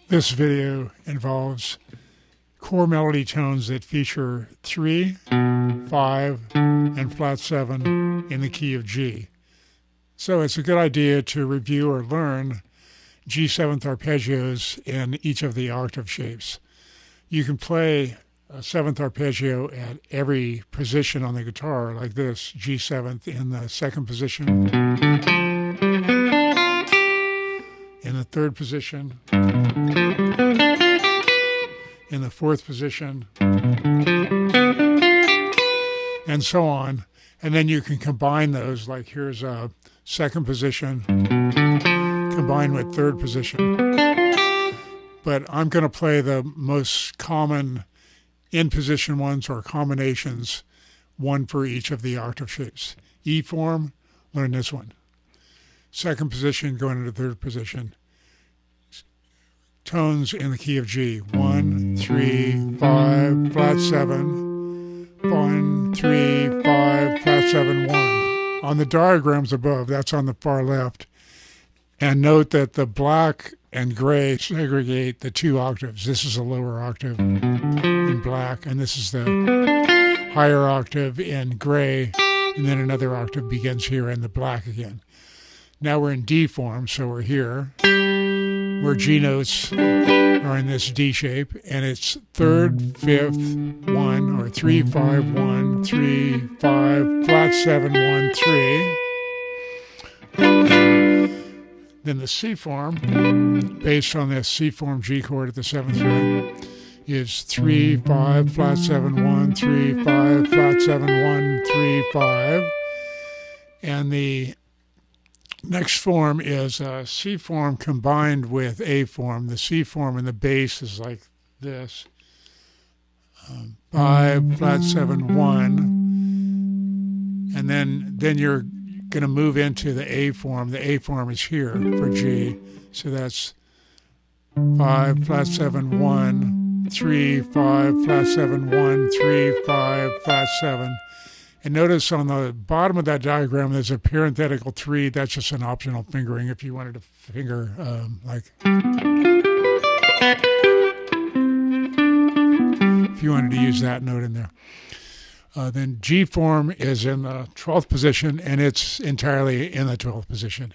This video involves core melody tones that feature 3, 5, and flat 7 in the key of G. So it's a good idea to review or learn G7th arpeggios in each of the octave shapes. You can play a 7th arpeggio at every position on the guitar, like this, G7th in the 2nd position, in the 3rd position, in the 4th position, and so on. And then you can combine those, like here's a 2nd position combined with 3rd position. But I'm going to play the most common in-position ones or combinations, one for each of the octave shapes. E form, learn this one. 2nd position going into 3rd position. Tones in the key of G. 1, 3, 5, flat 7. 1, 3, 5, flat 7, 1. On the diagrams above, that's on the far left. And note that the black and gray segregate the 2 octaves. This is a lower octave in black, and this is the higher octave in gray, and then another octave begins here in the black again. Now we're in D form, so we're here, where G notes are in this D shape, and it's 3rd, 5th, 1, or 3, 5, 1, 3, 5, flat 7, 1, 3. Then the C form, based on this C form G chord at the 7th fret, is 3, 5, flat 7, 1, 3, 5, flat 7, 1, 3, 5. And the next form is C form combined with A form. The C form in the bass is like this. 5, flat 7, 1. And then you're going to move into the A form. The A form is here for G. So that's 5, flat 7, 1, 3, 5, flat 7, 1, 3, 5, flat 7. And notice on the bottom of that diagram, there's a parenthetical 3. That's just an optional fingering if you wanted to finger if you wanted to use that note in there. Then G form is in the 12th position, and it's entirely in the 12th position.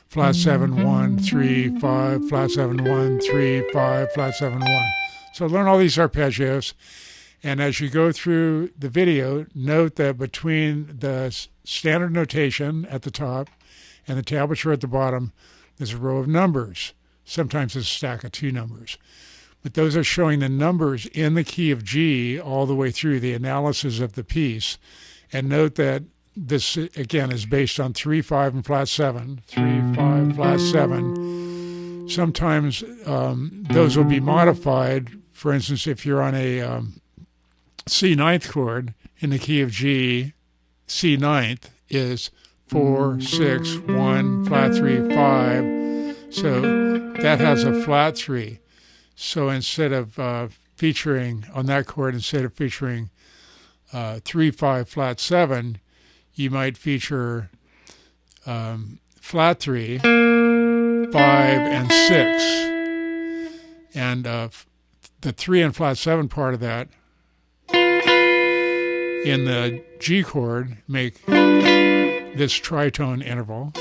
Flat 7, 1, 3, 5, flat 7, 1, 3, 5, flat 7, 1. So learn all these arpeggios. And as you go through the video, note that between the standard notation at the top and the tablature at the bottom, there's a row of numbers. Sometimes it's a stack of 2 numbers. But those are showing the numbers in the key of G all the way through the analysis of the piece. And note that this, again, is based on 3, 5, and flat 7. 3, 5, flat 7. Sometimes those will be modified. For instance, if you're on a C ninth chord in the key of G, C ninth is 4, 6, 1, flat 3, 5. So that has a flat 3. So instead of featuring on that chord, instead of featuring 3, 5, flat 7, you might feature flat 3, 5, and 6. And the 3 and flat 7 part of that in the G chord make this tritone interval.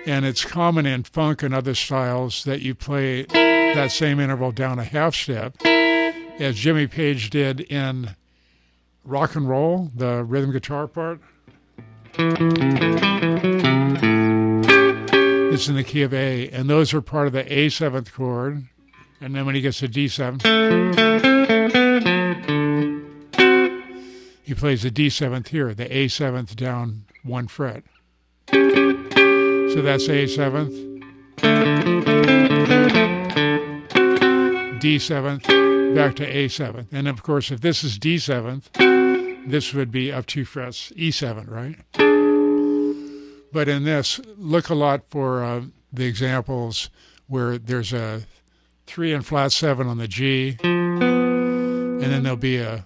And it's common in funk and other styles that you play that same interval down a half step, as Jimmy Page did in rock and roll, the rhythm guitar part. It's in the key of A, and those are part of the A7th chord. And then when he gets to D7th, he plays the D7th here, the A7th down 1 fret. So that's A7th, D7th, back to A7th. And of course, if this is D7th, this would be up 2 frets, E7, right? But in this, look a lot for the examples where there's a 3 and flat 7 on the G, and then there'll be a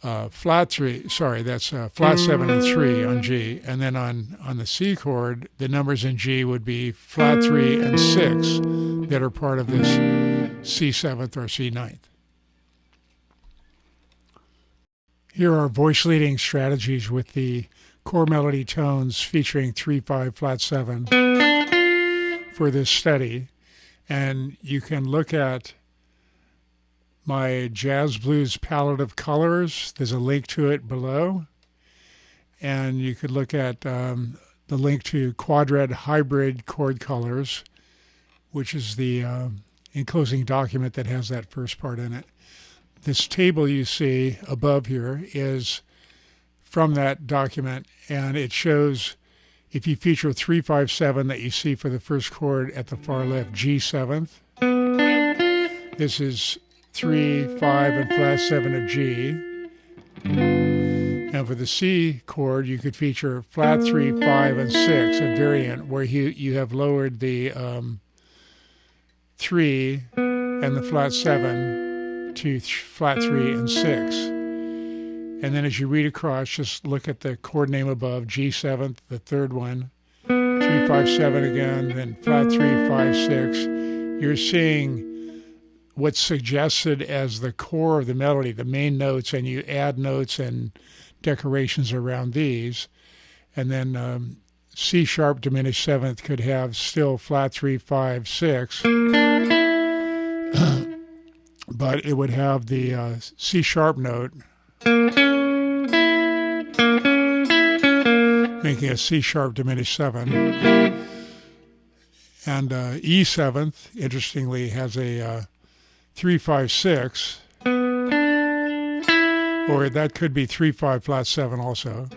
flat 3, sorry, that's flat 7 and 3 on G. And then on the C chord, the numbers in G would be flat 3 and 6 that are part of this C7th or C9th. Here are voice leading strategies with the core melody tones featuring 3/5 flat 7 for this study. And you can look at my Jazz Blues palette of colors. There's a link to it below. And you could look at the link to Quadred Hybrid Chord Colors, which is the enclosing document that has that first part in it. This table you see above here is from that document, and it shows if you feature 3/5/7 that you see for the first chord at the far left, G7th. This is 3, 5, and flat 7 of G. And for the C chord, you could feature flat 3, 5, and 6, a variant where you have lowered the 3 and the flat 7 to flat 3 and 6. And then as you read across, just look at the chord name above, G7th, the third one, 3, 5, 7 again, then flat 3, 5, 6. You're seeing what's suggested as the core of the melody, the main notes, and you add notes and decorations around these. And then C sharp diminished 7th could have still flat 3, 5, 6. But it would have the C sharp note, making a C sharp diminished 7. And E7th, interestingly, has a 3, 5, 6, or that could be 3, 5, flat 7 also.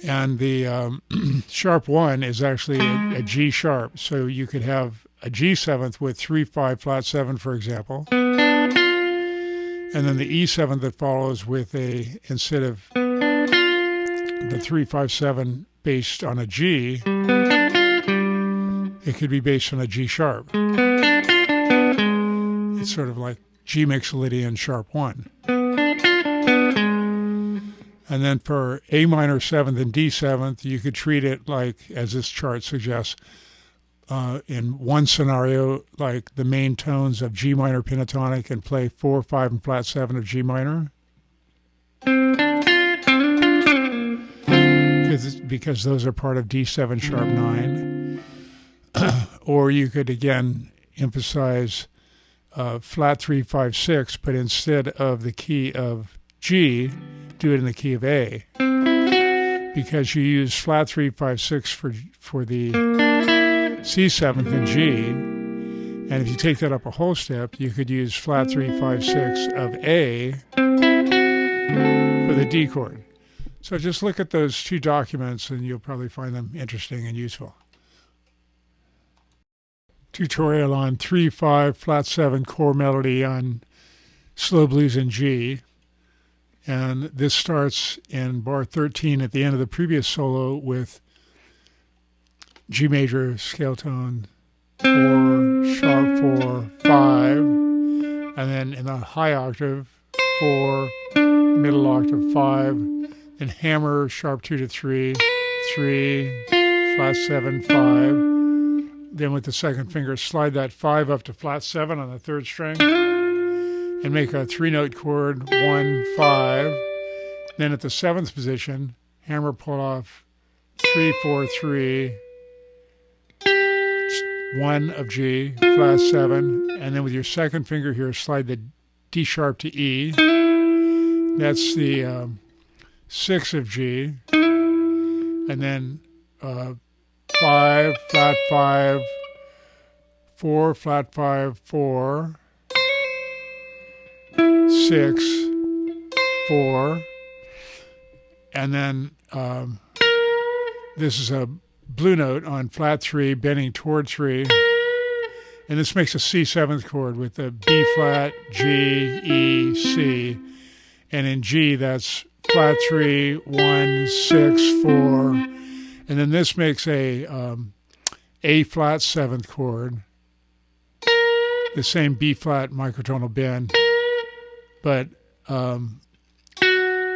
And the sharp 1 is actually a G sharp, so you could have a G7th with 3, 5, flat 7, for example. And then the E7th that follows with instead of the 3, 5, 7 based on a G, it could be based on a G sharp. It's sort of like G Mixolydian sharp 1. And then for A minor 7th and D7th, you could treat it like, as this chart suggests, in one scenario, like the main tones of G minor pentatonic, and play 4, 5, and flat 7 of G minor. Because those are part of D7 sharp 9. Or you could, again, emphasize flat 3, 5, 6, but instead of the key of G, do it in the key of A. Because you use flat 3, 5, 6 for the C7th and G, and if you take that up a whole step, you could use flat 3, 5, 6 of A for the D chord. So just look at those two documents and you'll probably find them interesting and useful. Tutorial on 3, 5, flat 7 core melody on slow blues in G. And this starts in bar 13 at the end of the previous solo with G major scale tone 4, sharp 4, 5, and then in the high octave 4, middle octave 5, then hammer sharp 2 to 3, 3, flat 7, 5. Then with the second finger slide that 5 up to flat 7 on the third string and make a 3-note chord 1, 5. Then at the 7th position, hammer pull off 3, 4, 3, 1 of G, flat 7, and then with your second finger here, slide the D sharp to E. That's the 6 of G, and then 5, flat 5, 4, flat 5, 4, 6, 4, and then this is a blue note on flat 3 bending toward 3, and this makes a C7th chord with a B flat, G, E, C, and in G that's flat 3, 1, 6, 4, and then this makes a flat 7th chord, the same B flat microtonal bend, but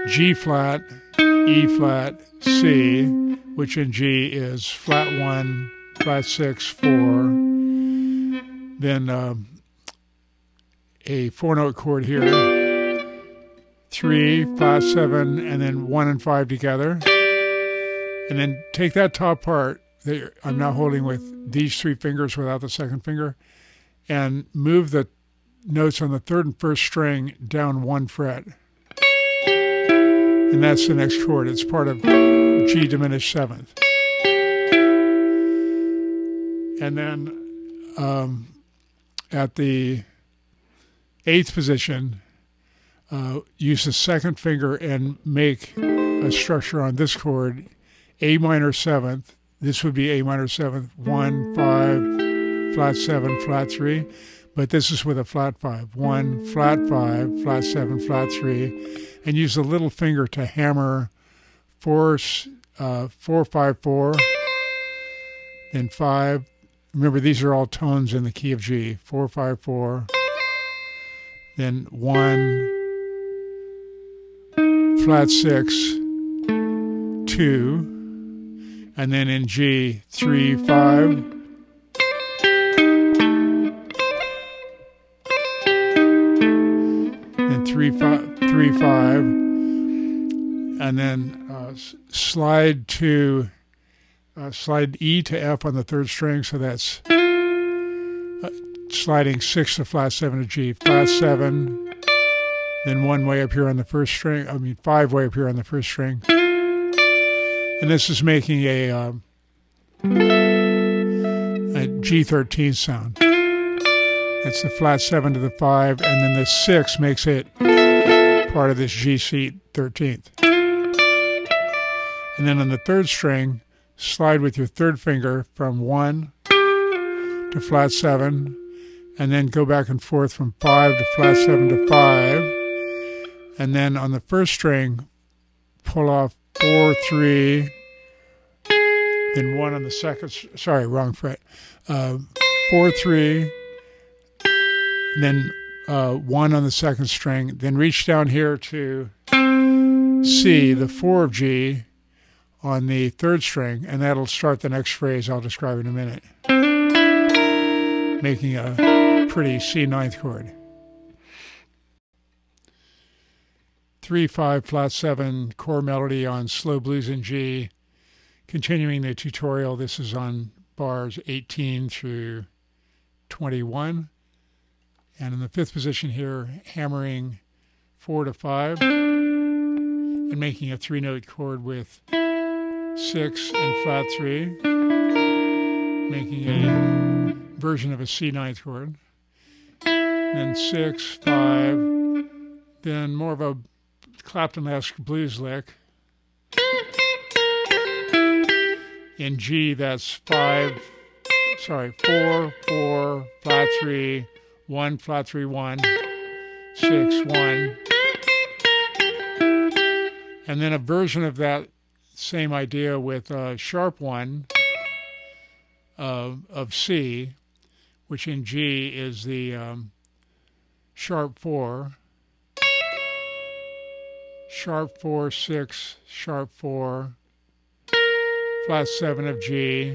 G flat, E flat, C, which in G is flat 1, flat 6, 4, then a 4-note chord here, 3, flat 7, and then 1 and 5 together. And then take that top part that I'm now holding with these 3 fingers without the second finger, and move the notes on the 3rd and 1st string down 1 fret. And that's the next chord. It's part of G diminished 7th. And then at the 8th position, use the second finger and make a structure on this chord, A minor 7th. This would be A minor 7th, 1, 5, flat 7, flat 3. But this is with a flat 5. 1, flat 5, flat 7, flat 3. And use the little finger to hammer 4, 4, 5, 4. Then 5. Remember, these are all tones in the key of G. 4, 5, 4. Then 1, flat 6, 2. And then in G, 3, 5. And 3, 5, 3, 5. And then slide E to F on the 3rd string, so that's sliding 6 to flat 7 to G, flat 7, then 1 way up here on the 1st string, 5 way up here on the 1st string. And this is making a G13 sound. That's the flat 7 to the 5, and then the 6 makes it part of this G seat 13th. And then on the 3rd string, slide with your 3rd finger from 1 to flat 7, and then go back and forth from 5 to flat 7 to 5. And then on the 1st string, pull off 4, 3, then 1 on the 2nd, sorry, wrong fret. 4, 3, then 1 on the 2nd string, then reach down here to C, the 4 of G, on the 3rd string, and that'll start the next phrase I'll describe in a minute, making a pretty C9th chord. 3, 5, flat 7 core melody on slow blues in G. Continuing the tutorial, this is on bars 18 through 21. And in the 5th position here, hammering 4 to 5 and making a 3-note chord with 6 and flat 3, making a version of a C9th chord. Then 6, 5, then more of a Clapton-esque blues lick. In G, that's 4, 4, flat 3, 1, flat 3, 1, 6, 1. And then a version of that same idea with a sharp 1 of C, which in G is the sharp 4, sharp 4, 6, sharp 4, flat 7 of G,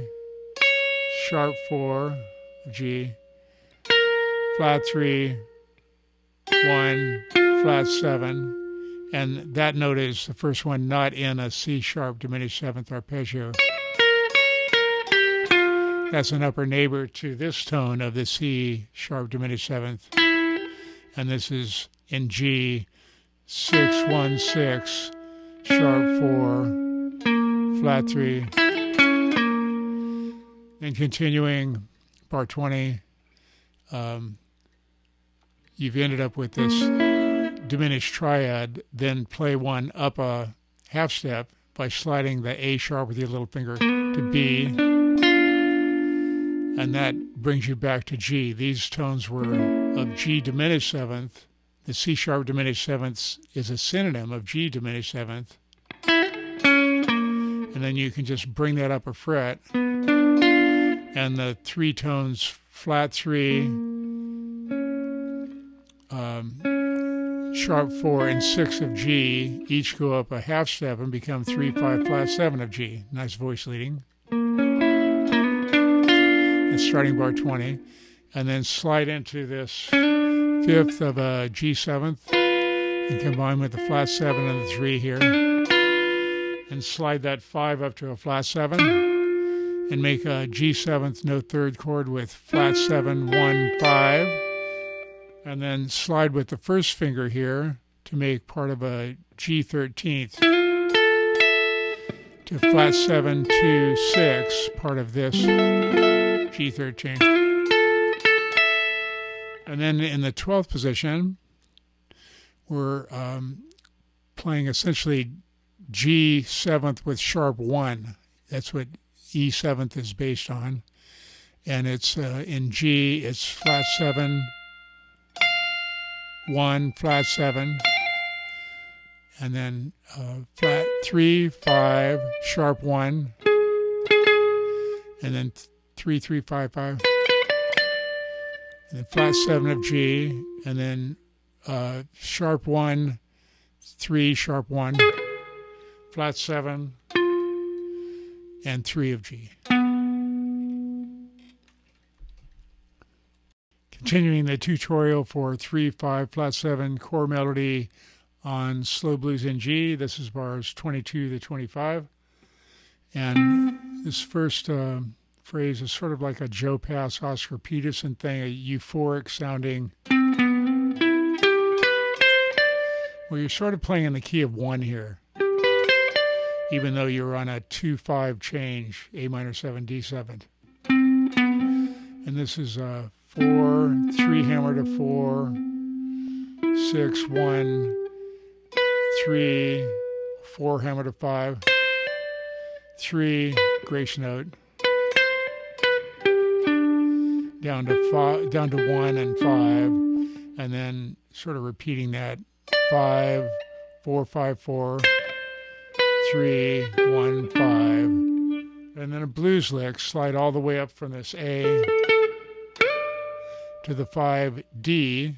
sharp 4 of G, flat 3, 1, flat 7, and that note is the first one not in a C sharp diminished 7th arpeggio. That's an upper neighbor to this tone of the C sharp diminished 7th, and this is in G, 6, 1, 6, sharp 4, flat 3. Then continuing part 20, you've ended up with this diminished triad, then play 1 up a half step by sliding the A sharp with your little finger to B, and that brings you back to G. These tones were of G diminished 7th. The C sharp diminished 7th is a synonym of G diminished 7th. And then you can just bring that up a fret, and the 3 tones, flat 3, sharp 4 and 6 of G each go up a half step and become 3, 5, flat 7 of G. Nice voice leading. It's starting bar 20. And then slide into this 5th of a G7th and combine with the flat 7 and the 3 here. And slide that 5 up to a flat 7 and make a G7th no third chord with flat 7, 1, 5. And then slide with the first finger here to make part of a G13th to flat 7, 2, 6, part of this G13. And then in the 12th position, we're playing essentially G7th with sharp 1. That's what E7th is based on. And it's in G, it's flat 7, 1, flat 7, and then flat 3, 5, sharp 1, and then 3, 3, 5, 5, and then flat 7 of G, and then sharp 1, 3, sharp 1, flat 7, and 3 of G. Continuing the tutorial for 3, 5, flat 7 chord melody on slow blues in G. This is bars 22 to 25. And this first phrase is sort of like a Joe Pass, Oscar Peterson thing, a euphoric sounding. Well, you're sort of playing in the key of 1 here, even though you're on a 2-5 change, A minor 7, D7. And this is 4, 3 hammer to 4, 6, 1, 3, 4 hammer to 5, 3, grace note, down to 1 and 5, and then sort of repeating that 5, 4, 5, 4, 3, 1, 5, and then a blues lick. Slide all the way up from this A to the 5 D,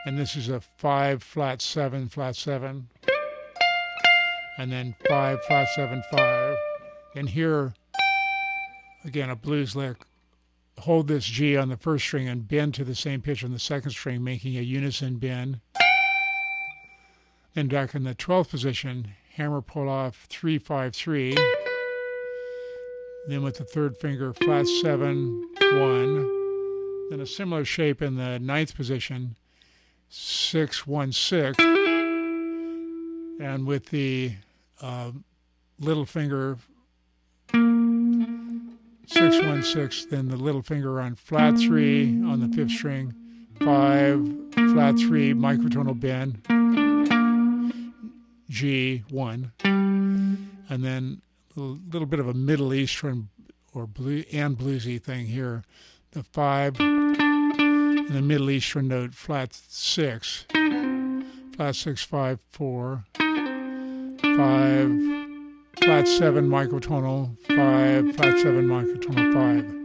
and this is a 5 flat 7, and then 5 flat 7, 5, and here again a blues lick. Hold this G on the first string and bend to the same pitch on the second string, making a unison bend. Then back in the 12th position, hammer pull off 3, 5, 3. Then with the third finger, flat 7, 1. Then a similar shape in the 9th position, 6, 1, 6. And with the little finger, 6, 1, 6, then the little finger on flat 3 on the 5th string, 5, flat 3, microtonal bend, G, 1, and then a little bit of a Middle Eastern or bluesy thing here, the 5, and the Middle Eastern note, flat 6, 5, 4, 5, flat 7 microtonal, 5, flat 7 microtonal 5.